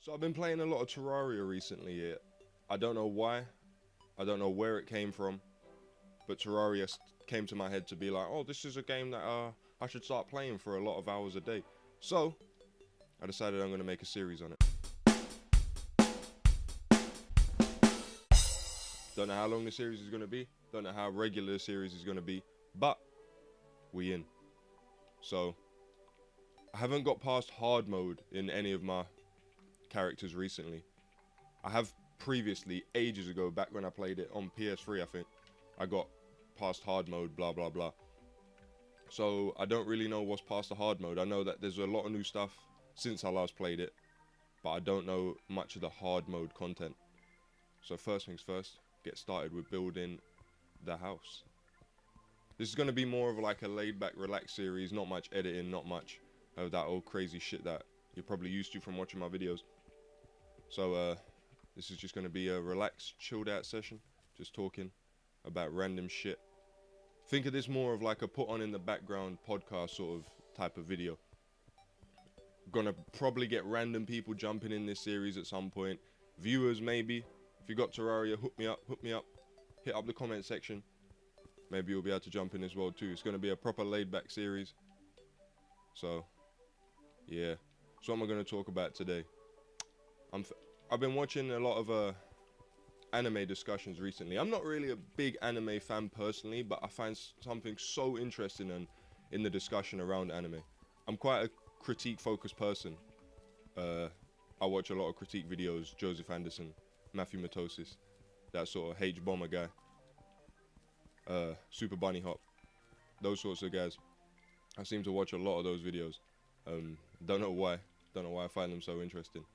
So I've been playing a lot of Terraria recently. I don't know why. I don't know where it came from. But Terraria came to my head to be like, oh, this is a game that I should start playing for a lot of hours a day. So I decided I'm going to make a series on it. Don't know how long the series is going to be. Don't know how regular the series is going to be. But we in. So I haven't got past hard mode in any of my characters recently. I have previously, ages ago, back when I played it on PS3, I think. I got past hard mode, blah, blah, blah. So I don't really know what's past the hard mode. I know that there's a lot of new stuff since I last played it, but I don't know much of the hard mode content. So first things first, get started with building the house. This is going to be more of like a laid-back, relaxed series, not much editing, not much of that old crazy shit that you're probably used to from watching my videos. So this is just going to be a relaxed, chilled out session, just talking about random shit. Think of this more of like a put on in the background podcast sort of type of video. Gonna probably get random people jumping in this series at some point. Viewers maybe. If you got Terraria, hook me up. Hit up the comment section. Maybe you'll be able to jump in as well too. It's gonna be a proper laid back series. So, yeah. So what am I gonna talk about today? I've been watching a lot of anime discussions recently. I'm not really a big anime fan personally, but I find something so interesting in the discussion around anime. I'm quite a critique-focused person. I watch a lot of critique videos, Joseph Anderson, Matthew Matosis, that sort of H-Bomber guy, Super Bunny Hop, those sorts of guys. I seem to watch a lot of those videos. Don't know why. Don't know why I find them so interesting.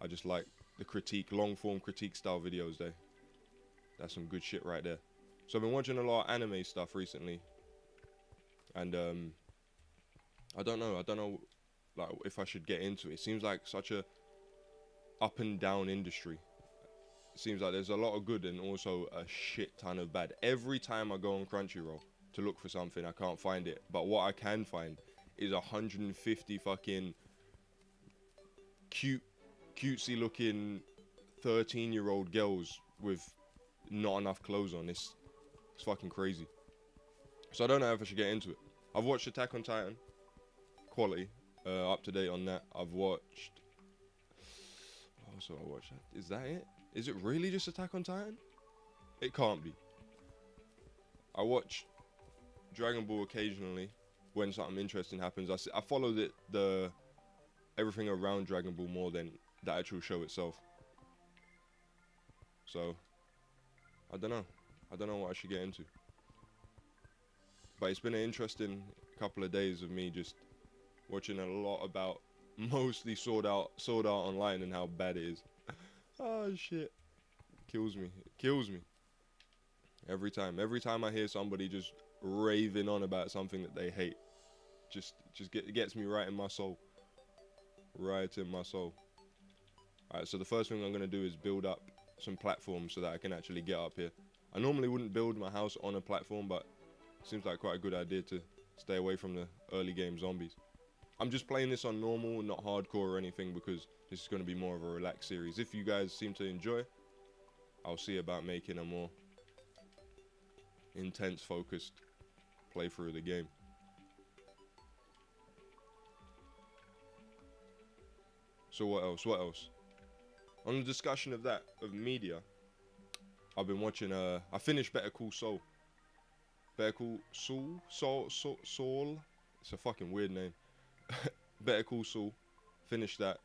I just like the critique, long-form critique style videos there. That's some good shit right there. So I've been watching a lot of anime stuff recently. And I don't know like if I should get into it. It seems like such a up and down industry. It seems like there's a lot of good and also a shit ton of bad. Every time I go on Crunchyroll to look for something, I can't find it. But what I can find is 150 fucking cutesy looking 13-year-old girls with not enough clothes on. It's fucking crazy. So I don't know if I should get into it. I've watched Attack on Titan, quality, up to date on that. I've watched, I watched that. Is that it? Is it really just Attack on Titan? It can't be. I watch Dragon Ball occasionally when something interesting happens. I follow the everything around Dragon Ball more than the actual show itself. So I don't know what I should get into. But it's been an interesting couple of days of me just watching a lot about mostly Sword Art Online and how bad it is. Oh shit. Kills me. It kills me. Every time I hear somebody just raving on about something that they hate, it gets me right in my soul. Right in my soul. Alright, so the first thing I'm going to do is build up some platforms so that I can actually get up here. I normally wouldn't build my house on a platform, but it seems like quite a good idea to stay away from the early game zombies. I'm just playing this on normal, not hardcore or anything, because this is going to be more of a relaxed series. If you guys seem to enjoy, I'll see about making a more intense, focused playthrough of the game. So what else? On the discussion of that, of media, I've been watching, I finished Better Call Saul. Better Call Saul? It's a fucking weird name. Better Call Saul. Finished that.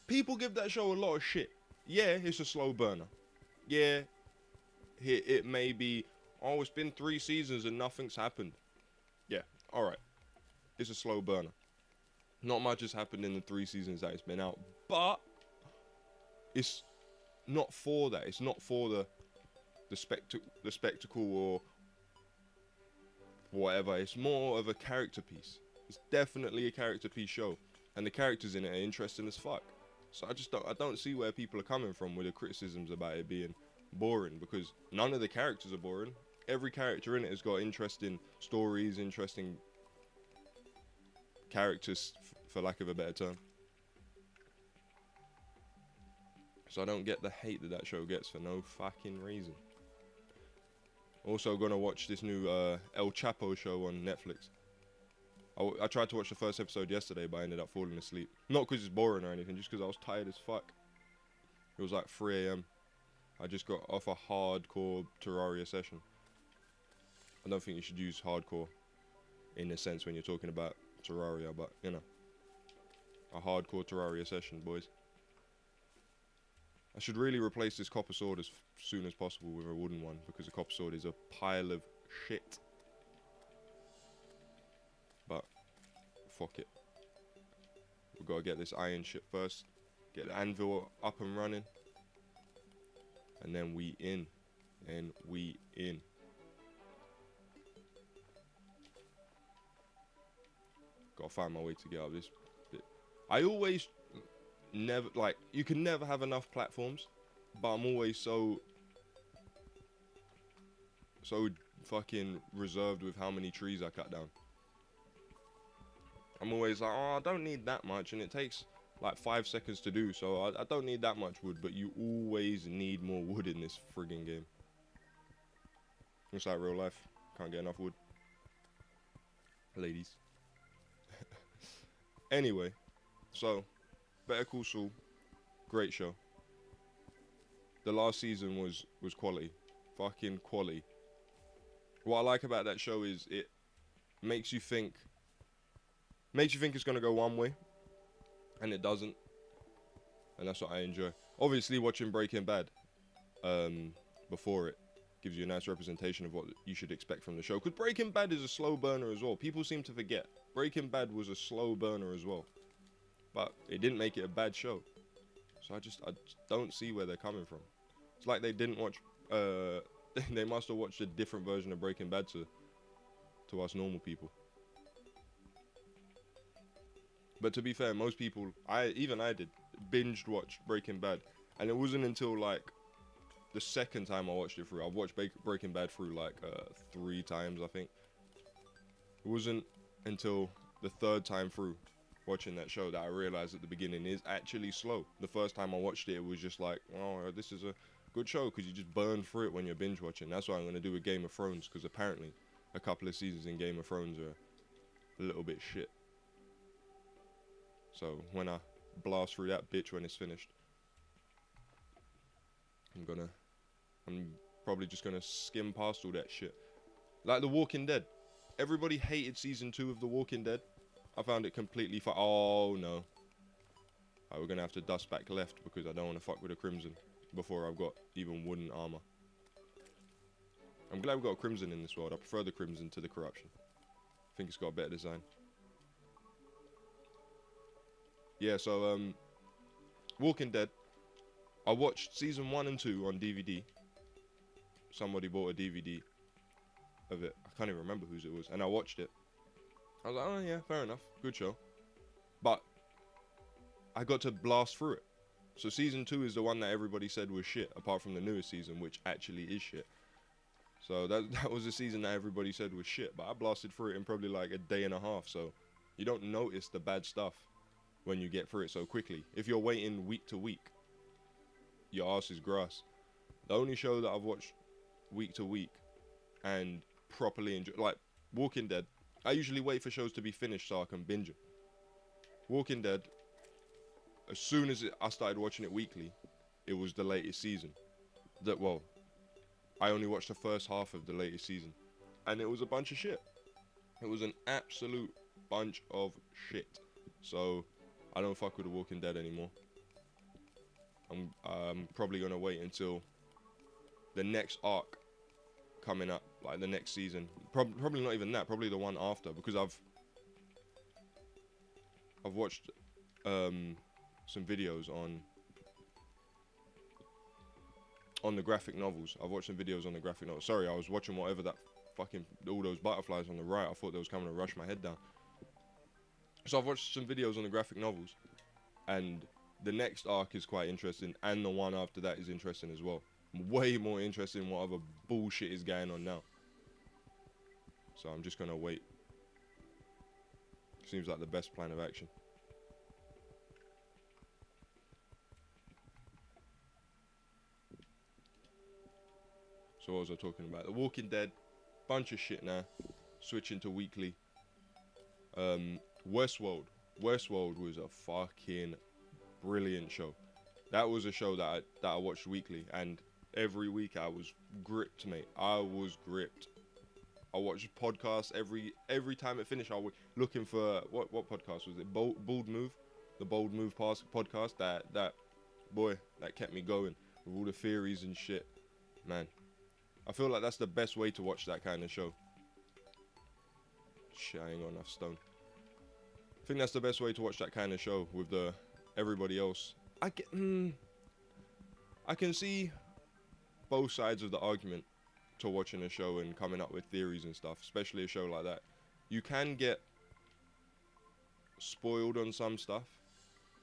People give that show a lot of shit. Yeah, it's a slow burner. Yeah, it may be, oh, it's been 3 seasons and nothing's happened. Yeah, alright. It's a slow burner. Not much has happened in the 3 seasons that it's been out. But it's not for that. It's not for the spectacle or whatever. It's more of a character piece. It's definitely a character piece show, and the characters in it are interesting as fuck. So I don't see where people are coming from with the criticisms about it being boring, because none of the characters are boring. Every character in it has got interesting stories, interesting characters, for lack of a better term. So I don't get the hate that that show gets for no fucking reason. Also gonna watch this new El Chapo show on Netflix. I tried to watch the first episode yesterday, but I ended up falling asleep. Not because it's boring or anything, just because I was tired as fuck. It was like 3 a.m. I just got off a hardcore Terraria session. I don't think you should use hardcore in a sense when you're talking about Terraria, but you know, a hardcore Terraria session, boys. I should really replace this copper sword as soon as possible with a wooden one, because the copper sword is a pile of shit. But fuck it, we've got to get this iron shit first, get the anvil up and running, and then we in. Gotta find my way to get out of this bit. I always never, like, you can never have enough platforms, but I'm always so fucking reserved with how many trees I cut down. I'm always like, oh, I don't need that much, and it takes like 5 seconds to do, so I don't need that much wood, but you always need more wood in this friggin' game. It's like real life, can't get enough wood. Ladies. Anyway, so Better Call Saul, great show. The last season was quality, fucking quality. What I like about that show is it makes you think it's gonna go one way, and it doesn't, and that's what I enjoy. Obviously, watching Breaking Bad before it gives you a nice representation of what you should expect from the show, because Breaking Bad is a slow burner as well. People seem to forget Breaking Bad was a slow burner as well, but it didn't make it a bad show. So I just don't see where they're coming from. It's like they didn't watch they must have watched a different version of Breaking Bad to us normal people. But to be fair, most people, even I did, binged watch Breaking Bad, and it wasn't until like the second time I watched it through. I've watched Breaking Bad through like 3 times, I think. It wasn't until the 3rd time through watching that show that I realized at the beginning is actually slow. The first time I watched it, it was just like, oh, this is a good show, because you just burn through it when you're binge watching. That's what I'm going to do with Game of Thrones, because apparently a couple of seasons in Game of Thrones are a little bit shit. So when I blast through that bitch when it's finished, I'm probably just gonna skim past all that shit. Like The Walking Dead. Everybody hated season 2 of The Walking Dead. I found it completely oh no. Right, we're gonna have to dust back left, because I don't want to fuck with a Crimson before I've got even wooden armor. I'm glad we've got a Crimson in this world. I prefer the Crimson to the Corruption. I think it's got a better design. Yeah, so Walking Dead, I watched season 1 and 2 on DVD. Somebody bought a DVD of it. I can't even remember whose it was. And I watched it. I was like, oh yeah, fair enough. Good show. But I got to blast through it. So season 2 is the one that everybody said was shit, apart from the newest season, which actually is shit. So that was the season that everybody said was shit. But I blasted through it in probably like a day and a half. So you don't notice the bad stuff when you get through it so quickly. If you're waiting week to week, your ass is grass. The only show that I've watched week to week and properly enjoy, like Walking Dead, I usually wait for shows to be finished so I can binge it. Walking Dead, as soon as I started watching it weekly, it was the latest season. I only watched the first half of the latest season, and it was a bunch of shit. It was an absolute bunch of shit. So I don't fuck with The Walking Dead anymore. I'm probably gonna wait until the next arc coming up, like the next season. Probably not even that. Probably the one after, because I've watched some videos on the graphic novels. I've watched some videos on the graphic novels. Sorry, I was watching whatever that fucking, all those butterflies on the right. I thought they was coming to rush my head down. So I've watched some videos on the graphic novels, and the next arc is quite interesting, and the one after that is interesting as well. Way more interesting than whatever bullshit is going on now. So I'm just gonna wait. Seems like the best plan of action. So what was I talking about? The Walking Dead, bunch of shit now. Switching to weekly. Westworld. Westworld was a fucking brilliant show. That was a show that I watched weekly, and every week I was gripped, mate. I was gripped. I watched podcasts every time it finished. I was looking for what podcast was it? Bold Move, the Bold Move podcast. That boy, that kept me going with all the theories and shit. Man, I feel like that's the best way to watch that kind of show. Shit, I ain't got enough stone. I think that's the best way to watch that kind of show with everybody else. I can see both sides of the argument to watching a show and coming up with theories and stuff, especially a show like that. You can get spoiled on some stuff.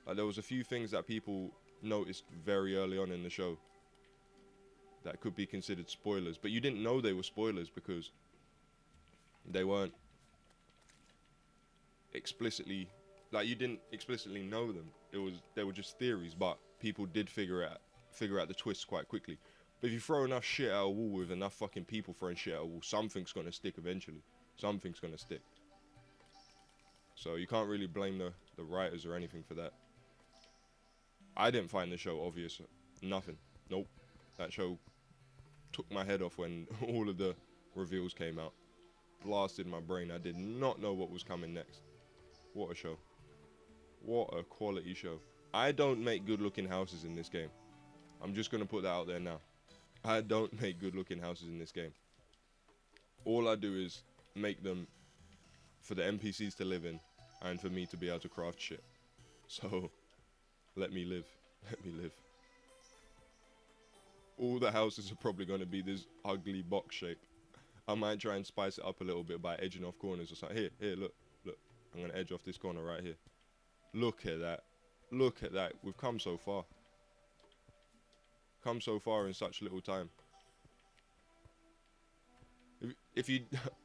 Like there was a few things that people noticed very early on in the show that could be considered spoilers, but you didn't know they were spoilers because they weren't explicitly, like you didn't explicitly know them. They were just theories, but people did figure out the twists quite quickly. But if you throw enough shit at a wall with enough fucking people throwing shit at a wall, something's gonna stick eventually. Something's gonna stick. So you can't really blame the writers or anything for that. I didn't find the show obvious. Nothing. Nope. That show took my head off when all of the reveals came out. Blasted my brain. I did not know what was coming next. What a show. What a quality show. I don't make good looking houses in this game. I'm just gonna put that out there now. I don't make good looking houses in this game. All I do is make them for the NPCs to live in and for me to be able to craft shit. So let me live. Let me live. All the houses are probably going to be this ugly box shape. I might try and spice it up a little bit by edging off corners or something. Here, look. I'm going to edge off this corner right here. Look at that. Look at that. We've come so far. Come so far in such little time. If you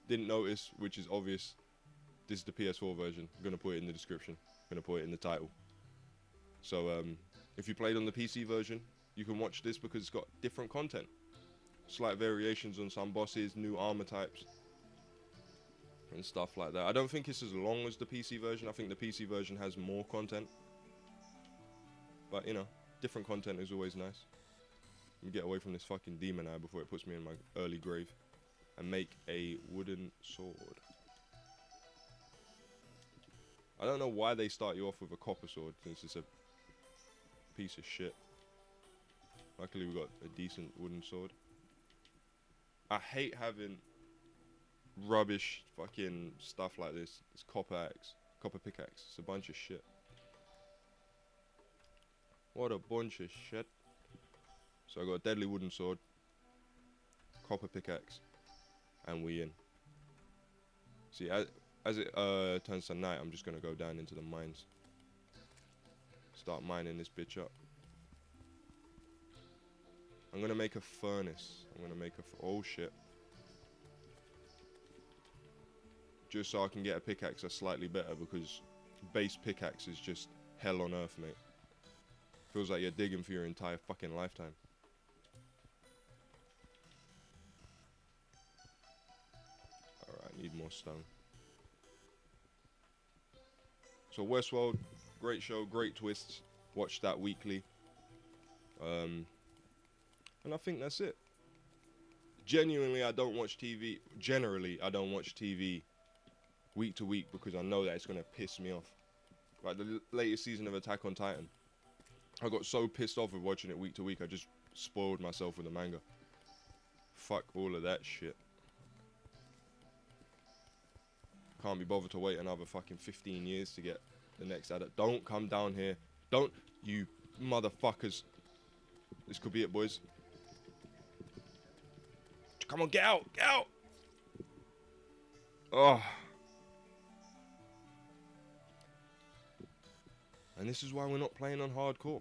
didn't notice, which is obvious, this is the PS4 version. I'm going to put it in the description. I'm going to put it in the title. So if you played on the PC version, you can watch this because it's got different content. Slight variations on some bosses, new armor types, and stuff like that. I don't think it's as long as the PC version. I think the PC version has more content. But, you know, different content is always nice. Let me get away from this fucking demon eye before it puts me in my early grave. And make a wooden sword. I don't know why they start you off with a copper sword, since it's a piece of shit. Luckily we got a decent wooden sword. I hate having rubbish fucking stuff like this. It's copper axe, copper pickaxe. It's a bunch of shit. What a bunch of shit. So I got a deadly wooden sword, copper pickaxe, and we in. See, as it turns to night, I'm just gonna go down into the mines. Start mining this bitch up. I'm gonna make a furnace. I'm gonna make a oh shit. Just so I can get a pickaxe that's slightly better, because base pickaxe is just hell on earth, mate. Feels like you're digging for your entire fucking lifetime. Alright, I need more stone. So Westworld, great show, great twists. Watch that weekly. And I think that's it. Genuinely, I don't watch TV. Generally, I don't watch TV week to week because I know that it's going to piss me off. Like the latest season of Attack on Titan. I got so pissed off with watching it week to week, I just spoiled myself with the manga. Fuck all of that shit. Can't be bothered to wait another fucking 15 years to get the next adult. Don't come down here. Don't, you motherfuckers. This could be it, boys. Come on, get out, get out. Oh. And this is why we're not playing on hardcore.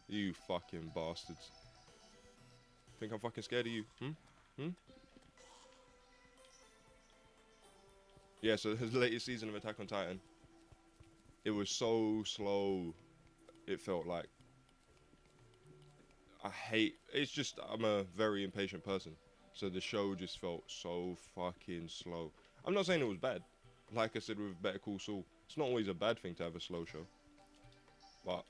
You fucking bastards. Think I'm fucking scared of you? Yeah, so the latest season of Attack on Titan. It was so slow. It felt like it's just, I'm a very impatient person. So the show just felt so fucking slow. I'm not saying it was bad. Like I said with Better Call Saul, it's not always a bad thing to have a slow show. But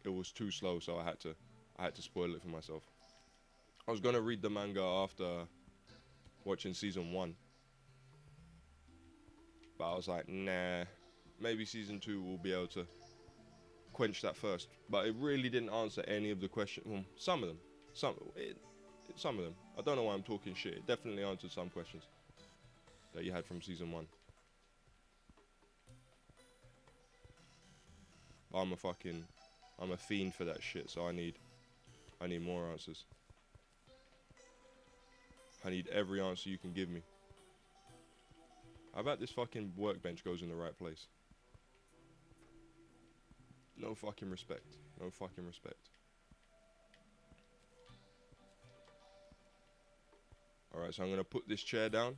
it was too slow, so I had to spoil it for myself. I was gonna read the manga after watching season 1. But I was like, nah, maybe season 2 will be able to quench that first. But it really didn't answer any of the questions. Well, some of them. Some of them. I don't know why I'm talking shit. It definitely answered some questions that you had from season 1. I'm a fiend for that shit, so I need more answers. I need every answer you can give me. I bet this fucking workbench goes in the right place. No fucking respect. No fucking respect. Alright, so I'm gonna put this chair down.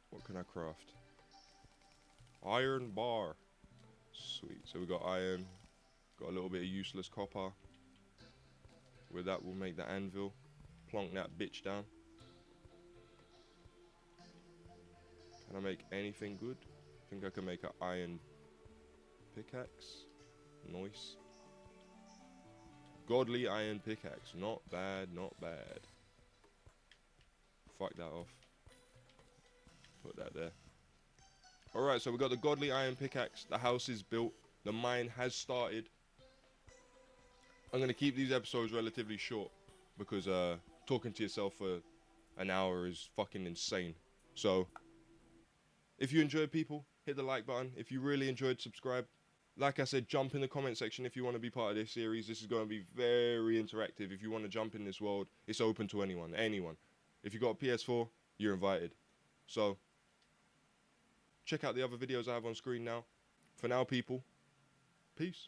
What can I craft? Iron bar. Sweet. So we got iron. Got a little bit of useless copper. With that, we'll make the anvil. Plonk that bitch down. Can I make anything good? I think I can make an iron pickaxe. Nice. Godly iron pickaxe. Not bad, not bad. Fuck that off. Put that there. Alright, so we got the godly iron pickaxe. The house is built. The mine has started. I'm going to keep these episodes relatively short because talking to yourself for an hour is fucking insane. So, if you enjoyed, people, hit the like button. If you really enjoyed, subscribe. Like I said, jump in the comment section if you want to be part of this series. This is going to be very interactive. If you want to jump in this world, it's open to anyone. If you got a PS4, you're invited. So, check out the other videos I have on screen now. For now, people, peace.